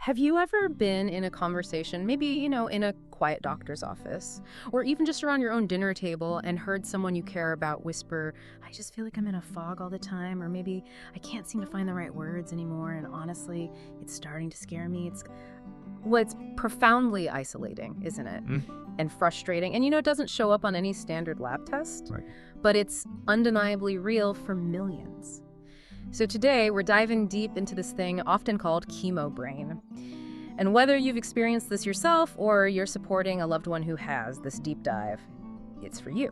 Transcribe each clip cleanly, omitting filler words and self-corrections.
Have you ever been in a conversation, maybe, in a quiet doctor's office, or even just around your own dinner table and heard someone you care about whisper, I just feel like I'm in a fog all the time, or maybe I can't seem to find the right words anymore, and honestly, it's starting to scare me. It's profoundly isolating, isn't it? And frustrating. And it doesn't show up on any standard lab test, Right. but it's undeniably real for millions. So today, we're diving deep into this thing often called chemo brain. And whether you've experienced this yourself or you're supporting a loved one who has this deep dive, it's for you.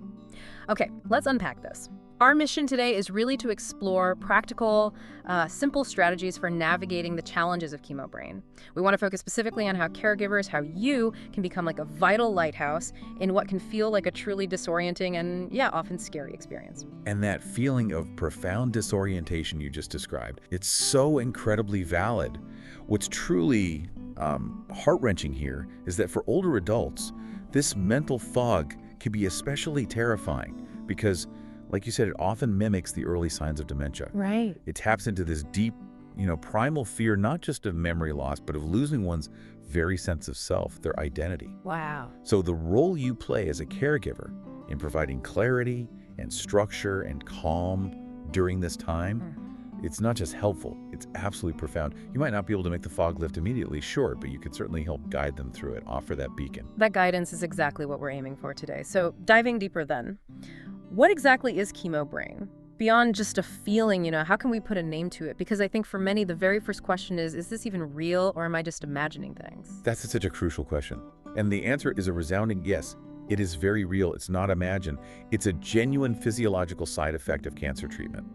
Okay, let's unpack this. Our mission today is really to explore practical, simple strategies for navigating the challenges of chemo brain. We want to focus specifically on how caregivers, how you can become like a vital lighthouse in what can feel like a truly disorienting and, often scary experience. And that feeling of profound disorientation you just described, it's so incredibly valid. What's truly heart-wrenching here is that for older adults, this mental fog can be especially terrifying because, like you said, it often mimics the early signs of dementia. Right. It taps into this deep, primal fear, not just of memory loss, but of losing one's very sense of self, their identity. Wow. So the role you play as a caregiver in providing clarity and structure and calm during this time, it's not just helpful, it's absolutely profound. You might not be able to make the fog lift immediately, sure, but you can certainly help guide them through it, offer that beacon. That guidance is exactly what we're aiming for today. So diving deeper then, what exactly is chemo brain? Beyond just a feeling, how can we put a name to it? Because I think for many, the very first question is this even real or am I just imagining things? That's such a crucial question. And the answer is a resounding yes. It is very real. It's not imagined. It's a genuine physiological side effect of cancer treatment.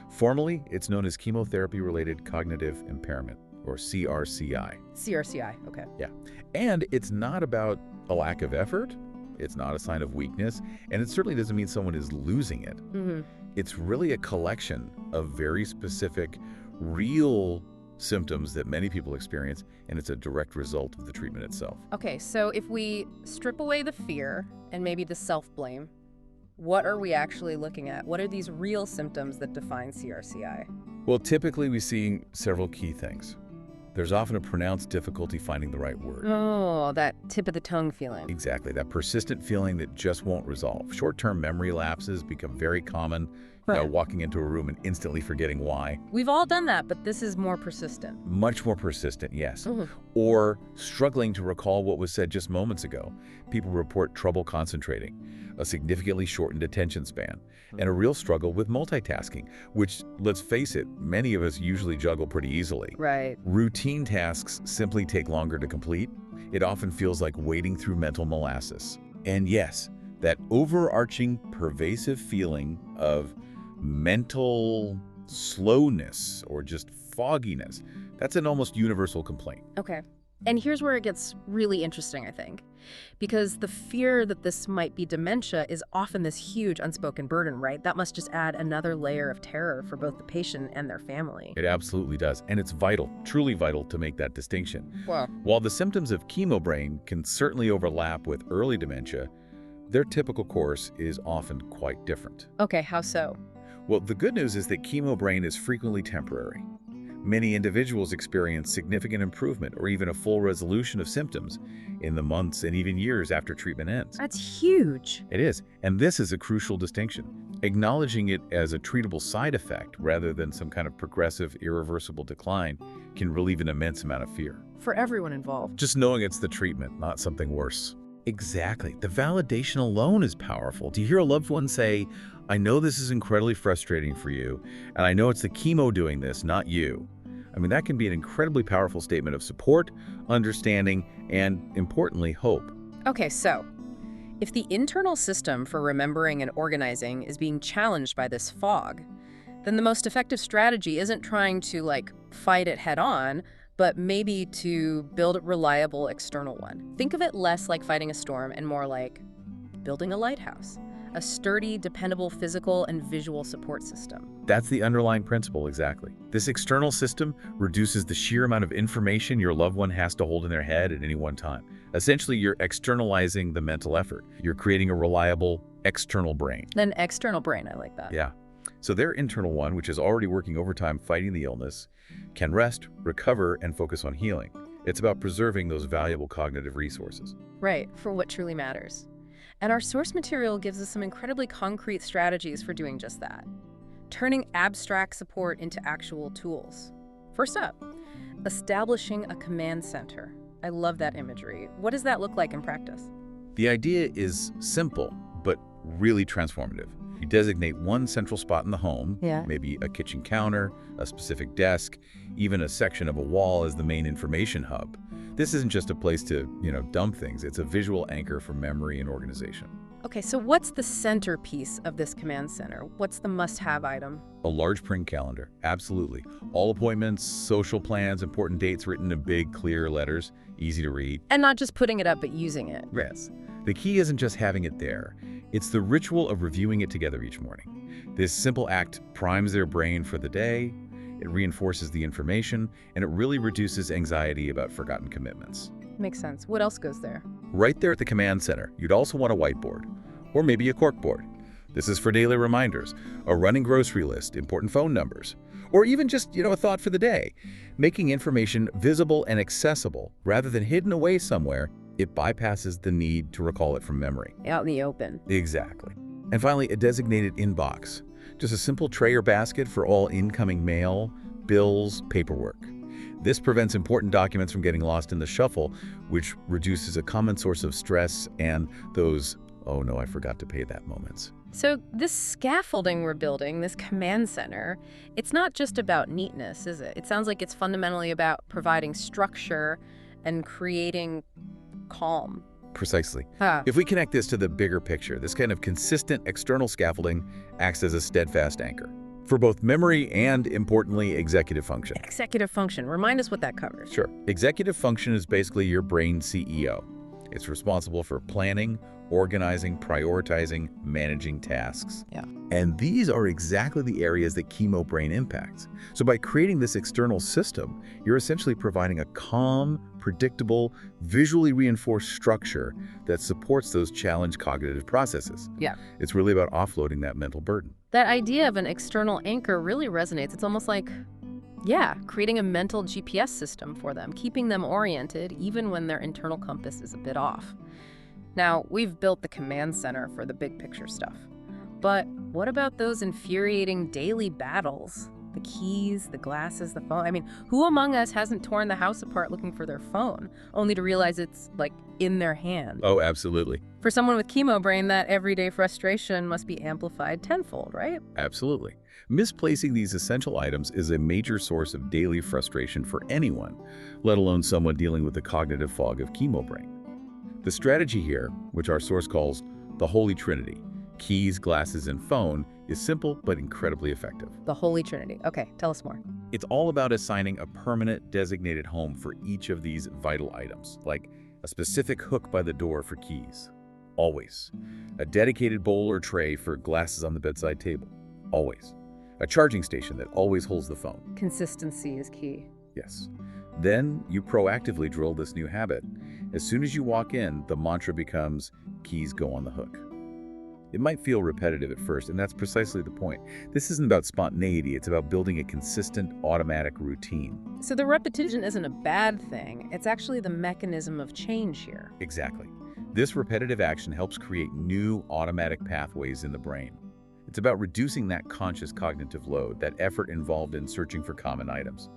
Formally, it's known as chemotherapy-related cognitive impairment, or CRCI. CRCI, okay. Yeah. And it's not about a lack of effort. It's not a sign of weakness. And it certainly doesn't mean someone is losing it. It's really a collection of very specific, real symptoms that many people experience, and it's a direct result of the treatment itself. Okay, so if we strip away the fear and maybe the self-blame, what are we actually looking at? What are these real symptoms that define CRCI? Well, typically we see several key things. There's often a pronounced difficulty finding the right word. Oh, that tip of the tongue feeling. Exactly, that persistent feeling that just won't resolve. Short-term memory lapses become very common. Walking into a room and instantly forgetting why. We've all done that, but this is more persistent. Much more persistent, yes. Or struggling to recall what was said just moments ago. People report trouble concentrating, a significantly shortened attention span, and a real struggle with multitasking, which, let's face it, many of us usually juggle pretty easily. Right. Routine tasks simply take longer to complete. It often feels like wading through mental molasses. And yes, that overarching, pervasive feeling of mental slowness or just fogginess, that's an almost universal complaint. Okay. And here's where it gets really interesting, I think, because the fear that this might be dementia is often this huge unspoken burden, right? That must just add another layer of terror for both the patient and their family. It absolutely does. And it's vital, truly vital to make that distinction. Wow. While the symptoms of chemo brain can certainly overlap with early dementia, their typical course is often quite different. Okay, how so? Well, the good news is that chemo brain is frequently temporary. Many individuals experience significant improvement or even a full resolution of symptoms in the months and even years after treatment ends. That's huge. It is, and this is a crucial distinction. Acknowledging it as a treatable side effect rather than some kind of progressive, irreversible decline can relieve an immense amount of fear. For everyone involved. Just knowing it's the treatment, not something worse. Exactly. The validation alone is powerful. To hear a loved one say, I know this is incredibly frustrating for you, and I know it's the chemo doing this, not you. I mean, that can be an incredibly powerful statement of support, understanding, and, importantly, hope. Okay, so if the internal system for remembering and organizing is being challenged by this fog, then the most effective strategy isn't trying to, fight it head on, but maybe to build a reliable external one. Think of it less like fighting a storm and more like building a lighthouse, a sturdy, dependable physical and visual support system. That's the underlying principle, exactly. This external system reduces the sheer amount of information your loved one has to hold in their head at any one time. Essentially, you're externalizing the mental effort. You're creating a reliable external brain. An external brain, I like that. Yeah. So their internal one, which is already working overtime fighting the illness, can rest, recover, and focus on healing. It's about preserving those valuable cognitive resources. Right, for what truly matters. And our source material gives us some incredibly concrete strategies for doing just that, turning abstract support into actual tools. First up, establishing a command center. I love that imagery. What does that look like in practice? The idea is simple, but really transformative. You designate one central spot in the home, maybe a kitchen counter, a specific desk, even a section of a wall as the main information hub. This isn't just a place to, dump things. It's a visual anchor for memory and organization. Okay, so what's the centerpiece of this command center? What's the must-have item? A large print calendar, absolutely. All appointments, social plans, important dates written in big, clear letters, easy to read. And not just putting it up, but using it. Yes. The key isn't just having it there. It's the ritual of reviewing it together each morning. This simple act primes their brain for the day, it reinforces the information, and it really reduces anxiety about forgotten commitments. Makes sense. What else goes there? Right there at the command center, you'd also want a whiteboard, or maybe a corkboard. This is for daily reminders, a running grocery list, important phone numbers, or even just, a thought for the day. Making information visible and accessible rather than hidden away somewhere, it bypasses the need to recall it from memory. Out in the open. Exactly. And finally, a designated inbox. Just a simple tray or basket for all incoming mail, bills, paperwork. This prevents important documents from getting lost in the shuffle, which reduces a common source of stress and those, oh no, I forgot to pay that moments. So this scaffolding we're building, this command center, it's not just about neatness, is it? It sounds like it's fundamentally about providing structure and creating calm. Precisely. If we connect this to the bigger picture, this kind of consistent external scaffolding acts as a steadfast anchor for both memory and, importantly, executive function. Executive function. Remind us what that covers. Sure. Executive function is basically your brain CEO. It's responsible for planning, organizing, prioritizing, managing tasks. Yeah. And these are exactly the areas that Chemo Brain impacts. So by creating this external system, you're essentially providing a calm, predictable, visually reinforced structure that supports those challenged cognitive processes. Yeah. It's really about offloading that mental burden. That idea of an external anchor really resonates. It's almost like, creating a mental GPS system for them, keeping them oriented even when their internal compass is a bit off. Now, we've built the command center for the big picture stuff. But what about those infuriating daily battles? The keys, the glasses, the phone. I mean, who among us hasn't torn the house apart looking for their phone, only to realize it's, in their hand? Oh, absolutely. For someone with chemo brain, that everyday frustration must be amplified tenfold, right? Absolutely. Misplacing these essential items is a major source of daily frustration for anyone, let alone someone dealing with the cognitive fog of chemo brain. The strategy here, which our source calls the Holy Trinity, keys, glasses, and phone, is simple but incredibly effective. The Holy Trinity. Okay, tell us more. It's all about assigning a permanent designated home for each of these vital items, like a specific hook by the door for keys. Always. A dedicated bowl or tray for glasses on the bedside table. Always. A charging station that always holds the phone. Consistency is key. Yes. Then you proactively drill this new habit. As soon as you walk in, the mantra becomes, keys go on the hook. It might feel repetitive at first, and that's precisely the point. This isn't about spontaneity, it's about building a consistent, automatic routine. So the repetition isn't a bad thing, it's actually the mechanism of change here. Exactly. This repetitive action helps create new automatic pathways in the brain. It's about reducing that conscious cognitive load, that effort involved in searching for common items.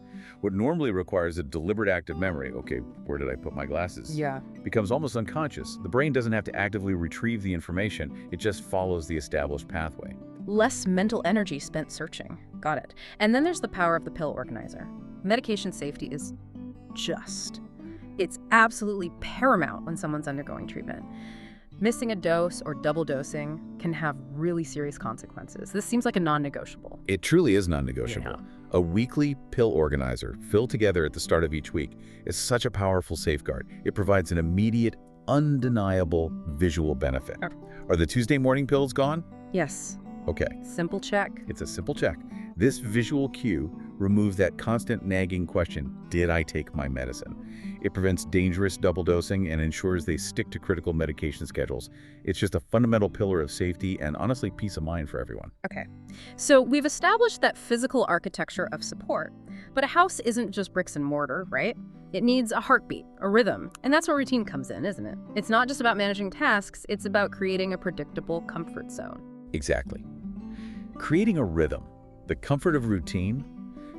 What normally requires a deliberate act of memory, okay, where did I put my glasses? Becomes almost unconscious. The brain doesn't have to actively retrieve the information, it just follows the established pathway. Less mental energy spent searching. Got it. And then there's the power of the pill organizer. Medication safety is it's absolutely paramount when someone's undergoing treatment. Missing a dose or double dosing can have really serious consequences. This seems like a non-negotiable. It truly is non-negotiable. Yeah. A weekly pill organizer filled together at the start of each week is such a powerful safeguard. It provides an immediate, undeniable visual benefit. Are the Tuesday morning pills gone? Yes. Okay. Simple check. It's a simple check. This visual cue removes that constant nagging question, did I take my medicine? It prevents dangerous double dosing and ensures they stick to critical medication schedules. It's just a fundamental pillar of safety and honestly peace of mind for everyone. Okay. So we've established that physical architecture of support, but a house isn't just bricks and mortar, right? It needs a heartbeat, a rhythm, and that's where routine comes in, isn't it? It's not just about managing tasks, it's about creating a predictable comfort zone. Exactly. Creating a rhythm, the comfort of routine,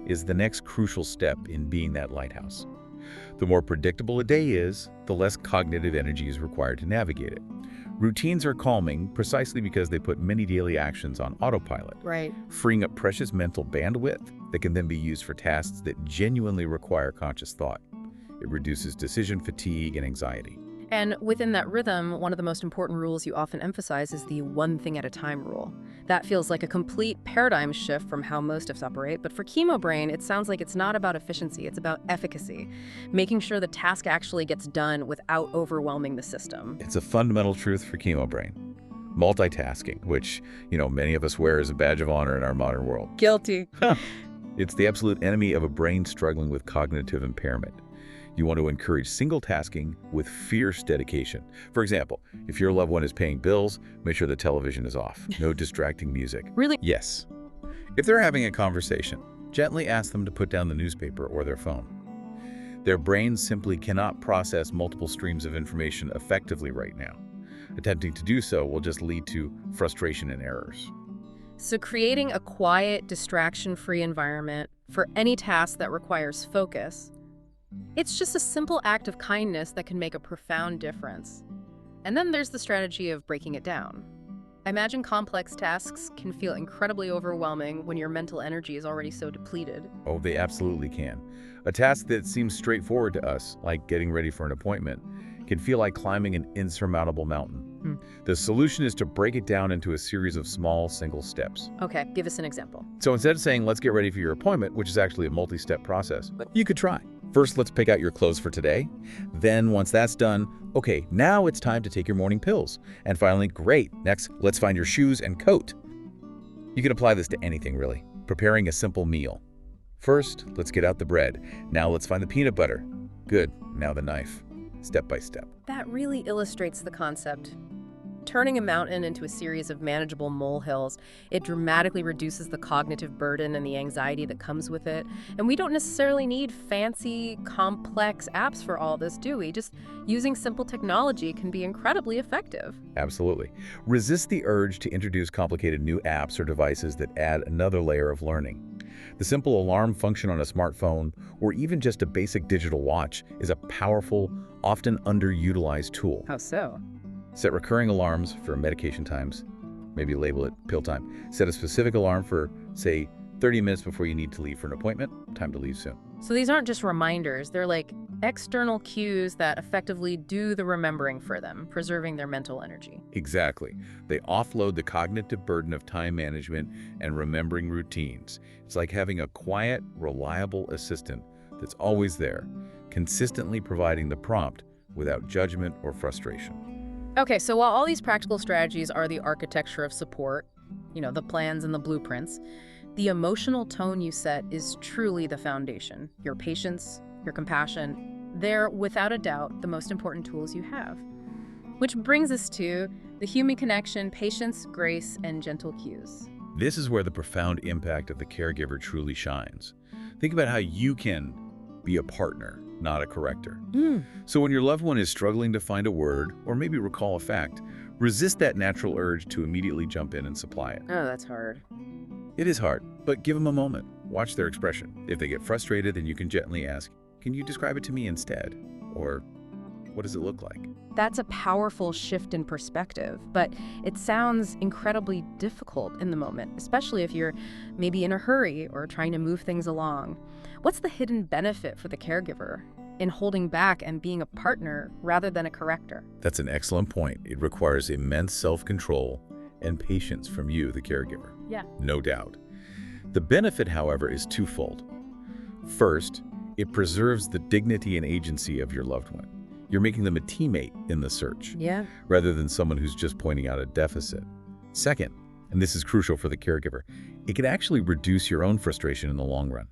is the next crucial step in being that lighthouse. The more predictable a day is, the less cognitive energy is required to navigate it. Routines are calming precisely because they put many daily actions on autopilot, Right. freeing up precious mental bandwidth that can then be used for tasks that genuinely require conscious thought. It reduces decision fatigue and anxiety. And within that rhythm, one of the most important rules you often emphasize is the one thing at a time rule. That feels like a complete paradigm shift from how most of us operate, but for Chemo Brain, it sounds like it's not about efficiency, it's about efficacy, making sure the task actually gets done without overwhelming the system. It's a fundamental truth for Chemo Brain. Multitasking, which, many of us wear as a badge of honor in our modern world. Guilty. It's the absolute enemy of a brain struggling with cognitive impairment. You want to encourage single tasking with fierce dedication. For example, if your loved one is paying bills, make sure the television is off. No distracting music. Really? Yes. If they're having a conversation, gently ask them to put down the newspaper or their phone. Their brains simply cannot process multiple streams of information effectively right now. Attempting to do so will just lead to frustration and errors. So creating a quiet, distraction-free environment for any task that requires focus, it's just a simple act of kindness that can make a profound difference. And then there's the strategy of breaking it down. I imagine complex tasks can feel incredibly overwhelming when your mental energy is already so depleted. Oh, they absolutely can. A task that seems straightforward to us, like getting ready for an appointment, can feel like climbing an insurmountable mountain. The solution is to break it down into a series of small, single steps. Okay, give us an example. So instead of saying, let's get ready for your appointment, which is actually a multi-step process, you could try. First, let's pick out your clothes for today. Then, once that's done, okay, now it's time to take your morning pills. And finally, great, next, let's find your shoes and coat. You can apply this to anything, really. Preparing a simple meal. First, let's get out the bread. Now let's find the peanut butter. Good, now the knife. Step by step. That really illustrates the concept. Turning a mountain into a series of manageable molehills, it dramatically reduces the cognitive burden and the anxiety that comes with it. And we don't necessarily need fancy, complex apps for all this, do we? Just using simple technology can be incredibly effective. Absolutely. Resist the urge to introduce complicated new apps or devices that add another layer of learning. The simple alarm function on a smartphone, or even just a basic digital watch, is a powerful, often underutilized tool. How so? Set recurring alarms for medication times, maybe label it pill time. Set a specific alarm for, say, 30 minutes before you need to leave for an appointment, time to leave soon. So these aren't just reminders, they're like external cues that effectively do the remembering for them, preserving their mental energy. Exactly. They offload the cognitive burden of time management and remembering routines. It's like having a quiet, reliable assistant that's always there, consistently providing the prompt without judgment or frustration. Okay, so while all these practical strategies are the architecture of support, the plans and the blueprints, the emotional tone you set is truly the foundation. Your patience, your compassion, they're without a doubt the most important tools you have. Which brings us to the human connection, patience, grace, and gentle cues. This is where the profound impact of the caregiver truly shines. Think about how you can be a partner, not a corrector. So when your loved one is struggling to find a word or maybe recall a fact, resist that natural urge to immediately jump in and supply it. Oh, that's hard. It is hard, but give them a moment. Watch their expression. If they get frustrated, then you can gently ask, can you describe it to me instead? Or what does it look like? That's a powerful shift in perspective, but it sounds incredibly difficult in the moment, especially if you're maybe in a hurry or trying to move things along. What's the hidden benefit for the caregiver in holding back and being a partner rather than a corrector? That's an excellent point. It requires immense self-control and patience from you, the caregiver. Yeah. No doubt. The benefit, however, is twofold. First, it preserves the dignity and agency of your loved one. You're making them a teammate in the search, rather than someone who's just pointing out a deficit. Second, and this is crucial for the caregiver, it can actually reduce your own frustration in the long run.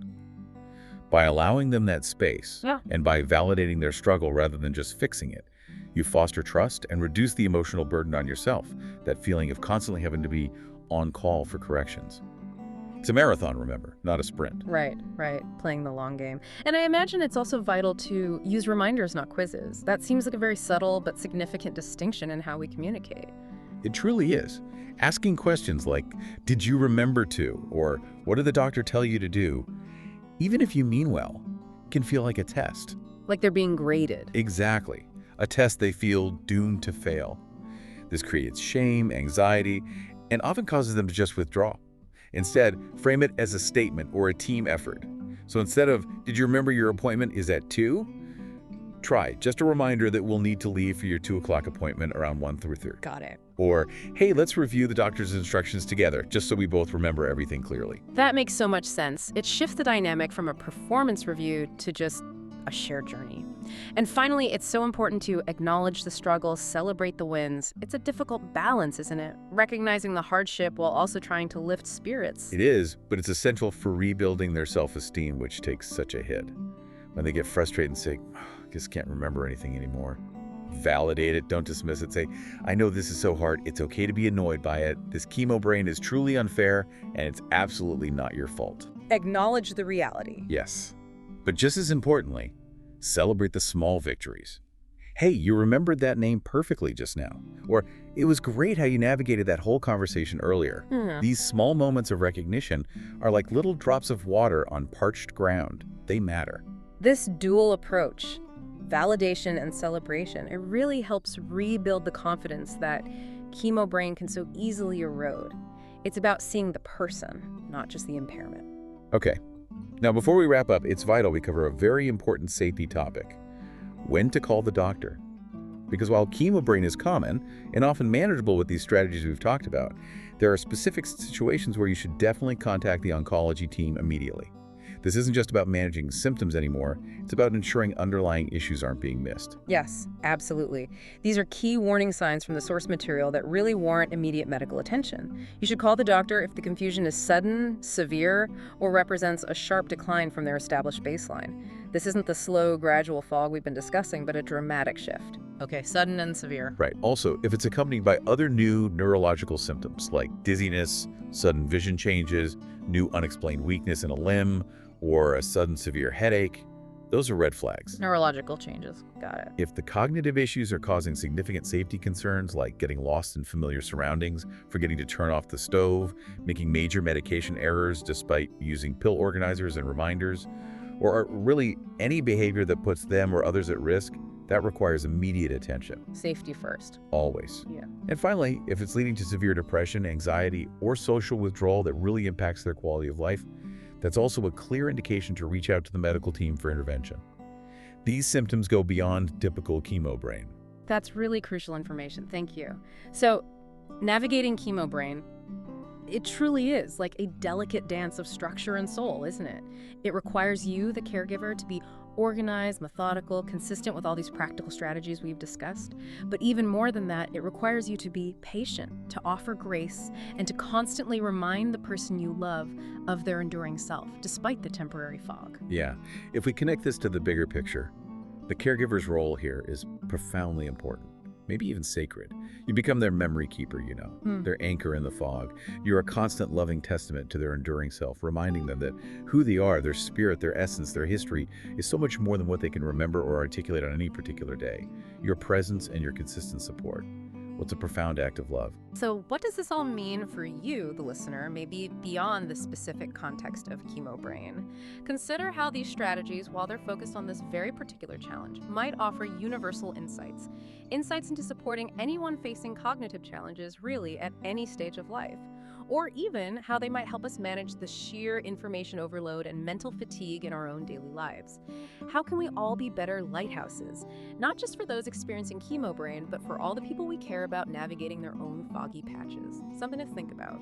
By allowing them that space, and by validating their struggle rather than just fixing it, you foster trust and reduce the emotional burden on yourself, that feeling of constantly having to be on call for corrections. It's a marathon, remember, not a sprint. Right, right, playing the long game. And I imagine it's also vital to use reminders, not quizzes. That seems like a very subtle but significant distinction in how we communicate. It truly is. Asking questions like, did you remember to? Or what did the doctor tell you to do? Even if you mean well, can feel like a test. Like they're being graded. Exactly. A test they feel doomed to fail. This creates shame, anxiety, and often causes them to just withdraw. Instead, frame it as a statement or a team effort. So instead of, did you remember your appointment is at 2? Try, just a reminder that we'll need to leave for your 2 o'clock appointment around 1 through 3. Got it. Or, hey, let's review the doctor's instructions together, just so we both remember everything clearly. That makes so much sense. It shifts the dynamic from a performance review to just a shared journey. And finally, it's so important to acknowledge the struggles, celebrate the wins. It's a difficult balance, isn't it? Recognizing the hardship while also trying to lift spirits. It is, but it's essential for rebuilding their self-esteem, which takes such a hit. When they get frustrated and say, I just can't remember anything anymore. Validate it, don't dismiss it. Say, I know this is so hard. It's okay to be annoyed by it. This chemo brain is truly unfair, and it's absolutely not your fault. Acknowledge the reality. Yes. But just as importantly, celebrate the small victories. Hey, you remembered that name perfectly just now. Or, it was great how you navigated that whole conversation earlier. These small moments of recognition are like little drops of water on parched ground. They matter. This dual approach, validation and celebration, it really helps rebuild the confidence that chemo brain can so easily erode. It's about seeing the person, not just the impairment. Okay. Now, before we wrap up, it's vital we cover a very important safety topic: when to call the doctor. Because while chemo brain is common and often manageable with these strategies we've talked about, there are specific situations where you should definitely contact the oncology team immediately. This isn't just about managing symptoms anymore, it's about ensuring underlying issues aren't being missed. Yes, absolutely. These are key warning signs from the source material that really warrant immediate medical attention. You should call the doctor if the confusion is sudden, severe, or represents a sharp decline from their established baseline. This isn't the slow, gradual fog we've been discussing, but a dramatic shift. Okay, sudden and severe. Right. Also, if it's accompanied by other new neurological symptoms like dizziness, sudden vision changes, new unexplained weakness in a limb, or a sudden severe headache, those are red flags. Neurological changes. Got it. If the cognitive issues are causing significant safety concerns like getting lost in familiar surroundings, forgetting to turn off the stove, making major medication errors despite using pill organizers and reminders, or really any behavior that puts them or others at risk, that requires immediate attention. Safety first. Always. Yeah. And finally, if it's leading to severe depression, anxiety, or social withdrawal that really impacts their quality of life, that's also a clear indication to reach out to the medical team for intervention. These symptoms go beyond typical chemo brain. That's really crucial information. Thank you. So, navigating chemo brain, it truly is like a delicate dance of structure and soul, isn't it? It requires you, the caregiver, to be organized, methodical, consistent with all these practical strategies we've discussed. But even more than that, it requires you to be patient, to offer grace, and to constantly remind the person you love of their enduring self, despite the temporary fog. Yeah, if we connect this to the bigger picture, the caregiver's role here is profoundly important, maybe even sacred. You become their memory keeper, their anchor in the fog. You're a constant loving testament to their enduring self, reminding them that who they are, their spirit, their essence, their history is so much more than what they can remember or articulate on any particular day. Your presence and your consistent support. Well, it's a profound act of love. So what does this all mean for you, the listener, maybe beyond the specific context of chemo brain? Consider how these strategies, while they're focused on this very particular challenge, might offer universal insights. Insights into supporting anyone facing cognitive challenges really at any stage of life. Or even how they might help us manage the sheer information overload and mental fatigue in our own daily lives. How can we all be better lighthouses? Not just for those experiencing chemo brain, but for all the people we care about navigating their own foggy patches. Something to think about.